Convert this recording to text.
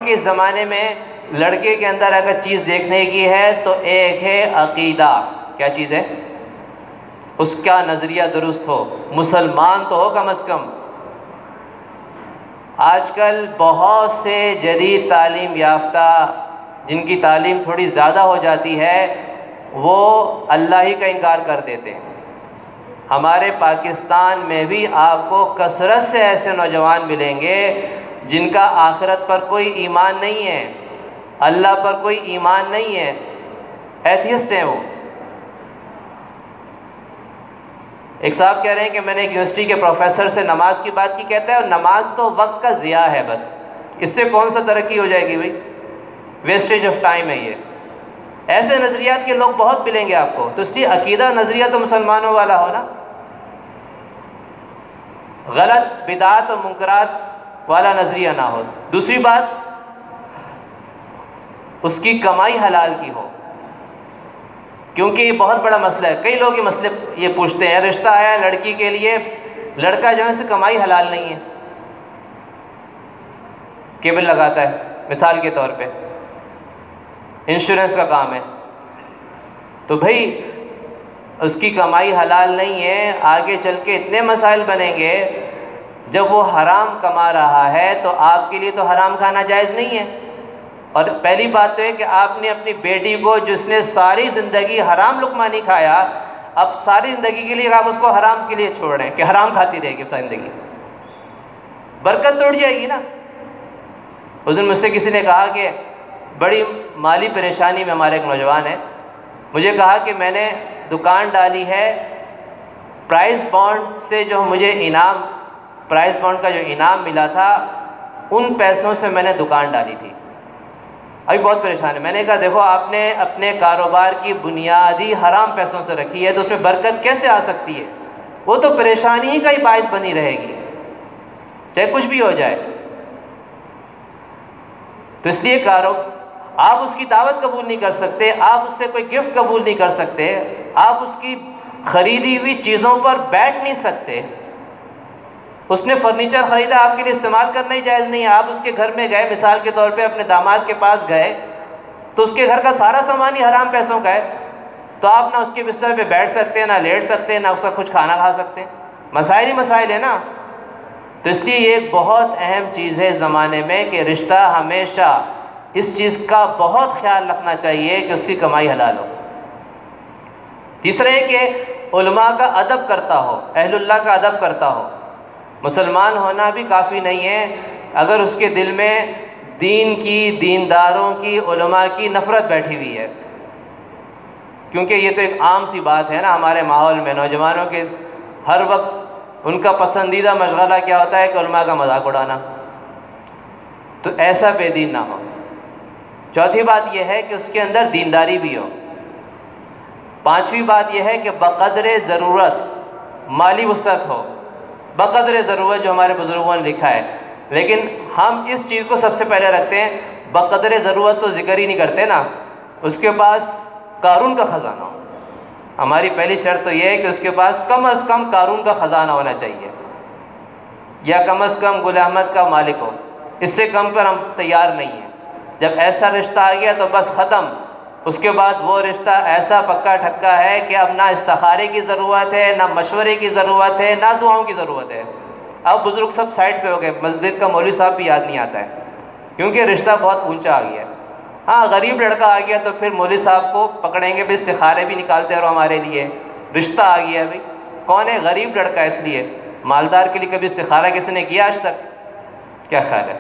کے زمانے میں لڑکے کے اندر اگر چیز دیکھنے کی ہے تو ایک ہے عقیدہ. کیا چیز ہے؟ اس کا نظریہ درست ہو، مسلمان تو ہو کم از کم. آج کل بہت سے جدید تعلیم یافتہ جن کی تعلیم تھوڑی زیادہ ہو جاتی ہے وہ اللہ ہی کا انکار کر دیتے ہیں. ہمارے پاکستان میں بھی آپ کو کثرت سے ایسے نوجوان ملیں گے جن کا آخرت پر کوئی ایمان نہیں ہے، اللہ پر کوئی ایمان نہیں ہے، ایتھیسٹ ہیں وہ. ایک صاحب کہہ رہے ہیں کہ میں نے ایک یونیورسٹی کے پروفیسر سے نماز کی بات کی، کہتا ہے اور نماز تو وقت کا ضیاع ہے، بس اس سے کون سا ترقی ہو جائے گی بھائی، ویسٹیج آف ٹائم ہے یہ. ایسے نظریات کے لوگ بہت ملیں گے آپ کو. تو اس لیے عقیدہ نظریہ تو مسلمانوں والا ہو نا، غلط بدعات اور منکرات والا نظریہ نہ ہو. دوسری بات، اس کی کمائی حلال کی ہو، کیونکہ یہ بہت بڑا مسئلہ ہے. کئی لوگ یہ مسئلے یہ پوچھتے ہیں، رشتہ آیا ہے لڑکی کے لیے، لڑکا جو ہے اسے کمائی حلال نہیں ہے، کیبل لگاتا ہے مثال کے طور پہ، انشورنس کا کام ہے، تو بھائی اس کی کمائی حلال نہیں ہے. آگے چل کے اتنے مسائل بنیں گے. جب وہ حرام کما رہا ہے تو آپ کے لیے تو حرام کھانا جائز نہیں ہے. اور پہلی بات تو ہے کہ آپ نے اپنی بیٹی کو جس نے ساری زندگی حرام لقمہ نہیں کھایا، اب ساری زندگی کے لیے آپ اس کو حرام کے لیے چھوڑ رہے ہیں کہ حرام کھاتی رہے گی ساری زندگی، برکت توڑ جائے گی نا. اس دن مجھ سے کسی نے کہا کہ بڑی مالی پریشانی میں ہمارے ایک نوجوان ہے، مجھے کہا کہ میں نے دکان ڈالی ہے، پرائز بانڈ سے جو مجھے انعام، پرائز بانڈ کا جو انعام ملا تھا ان پیسوں سے میں نے دکان ڈالی تھی، ابھی بہت پریشان ہے. میں نے کہا دیکھو آپ نے اپنے کاروبار کی بنیادی حرام پیسوں سے رکھی ہے تو اس میں برکت کیسے آ سکتی ہے؟ وہ تو پریشانی کا ہی باعث بنی رہے گی چاہے کچھ بھی ہو جائے. تو اس لیے آپ اس کی دعوت قبول نہیں کر سکتے، آپ اس سے کوئی گفٹ قبول نہیں کر سکتے، آپ اس کی خریدی ہوئی چیزوں پر بیٹھ نہیں سکتے. اس نے فرنیچر خریدا، آپ کے لیے استعمال کرنا ہی جائز نہیں ہے. آپ اس کے گھر میں گئے، مثال کے طور پہ اپنے داماد کے پاس گئے تو اس کے گھر کا سارا سامان ہی حرام پیسوں کا ہے، تو آپ نہ اس کے بستر پہ بیٹھ سکتے ہیں، نہ لیٹ سکتے ہیں، نہ اس کا کچھ کھانا کھا سکتے ہیں. مسائل ہی مسائل ہے نا. تو اس لیے یہ ایک بہت اہم چیز ہے زمانے میں کہ رشتہ ہمیشہ اس چیز کا بہت خیال رکھنا چاہیے کہ اس کی کمائی حلال ہو. تیسرا ہے کہ علماء کا ادب کرتا ہو، اہل اللہ کا ادب کرتا ہو. مسلمان ہونا بھی کافی نہیں ہے اگر اس کے دل میں دین کی، دینداروں کی، علماء کی نفرت بیٹھی ہوئی ہے، کیونکہ یہ تو ایک عام سی بات ہے نا ہمارے ماحول میں. نوجوانوں کے ہر وقت ان کا پسندیدہ مشغلہ کیا ہوتا ہے کہ علماء کا مذاق اڑانا. تو ایسا بے دین نہ ہو. چوتھی بات یہ ہے کہ اس کے اندر دینداری بھی ہو. پانچویں بات یہ ہے کہ بقدر ضرورت مالی وسعت ہو، بقدر ضرورت جو ہمارے بزرگوں نے لکھا ہے. لیکن ہم اس چیز کو سب سے پہلے رکھتے ہیں، بقدر ضرورت تو ذکر ہی نہیں کرتے نا. اس کے پاس قارون کا خزانہ ہو. ہماری پہلی شرط تو یہ ہے کہ اس کے پاس کم از کم قارون کا خزانہ ہونا چاہیے، یا کم از کم گل احمد کا مالک ہو. اس سے کم پر ہم تیار نہیں ہیں. جب ایسا رشتہ آ گیا تو بس ختم. اس کے بعد وہ رشتہ ایسا پکا ٹھکا ہے کہ اب نہ استخارے کی ضرورت ہے، نہ مشورے کی ضرورت ہے، نہ دعاؤں کی ضرورت ہے. اب بزرگ سب سائڈ پہ ہو گئے، مسجد کا مولوی صاحب بھی یاد نہیں آتا ہے کیونکہ رشتہ بہت اونچا آ گیا ہے. ہاں غریب لڑکا آ گیا تو پھر مولوی صاحب کو پکڑیں گے، بھی استخارے بھی نکالتے رہو ہمارے لیے. رشتہ آ گیا ہے بھائی، کون ہے؟ غریب لڑکا. اس لیے مالدار کے لیے کبھی استخارہ کسی نے کیا آج تک؟ کیا خیال ہے؟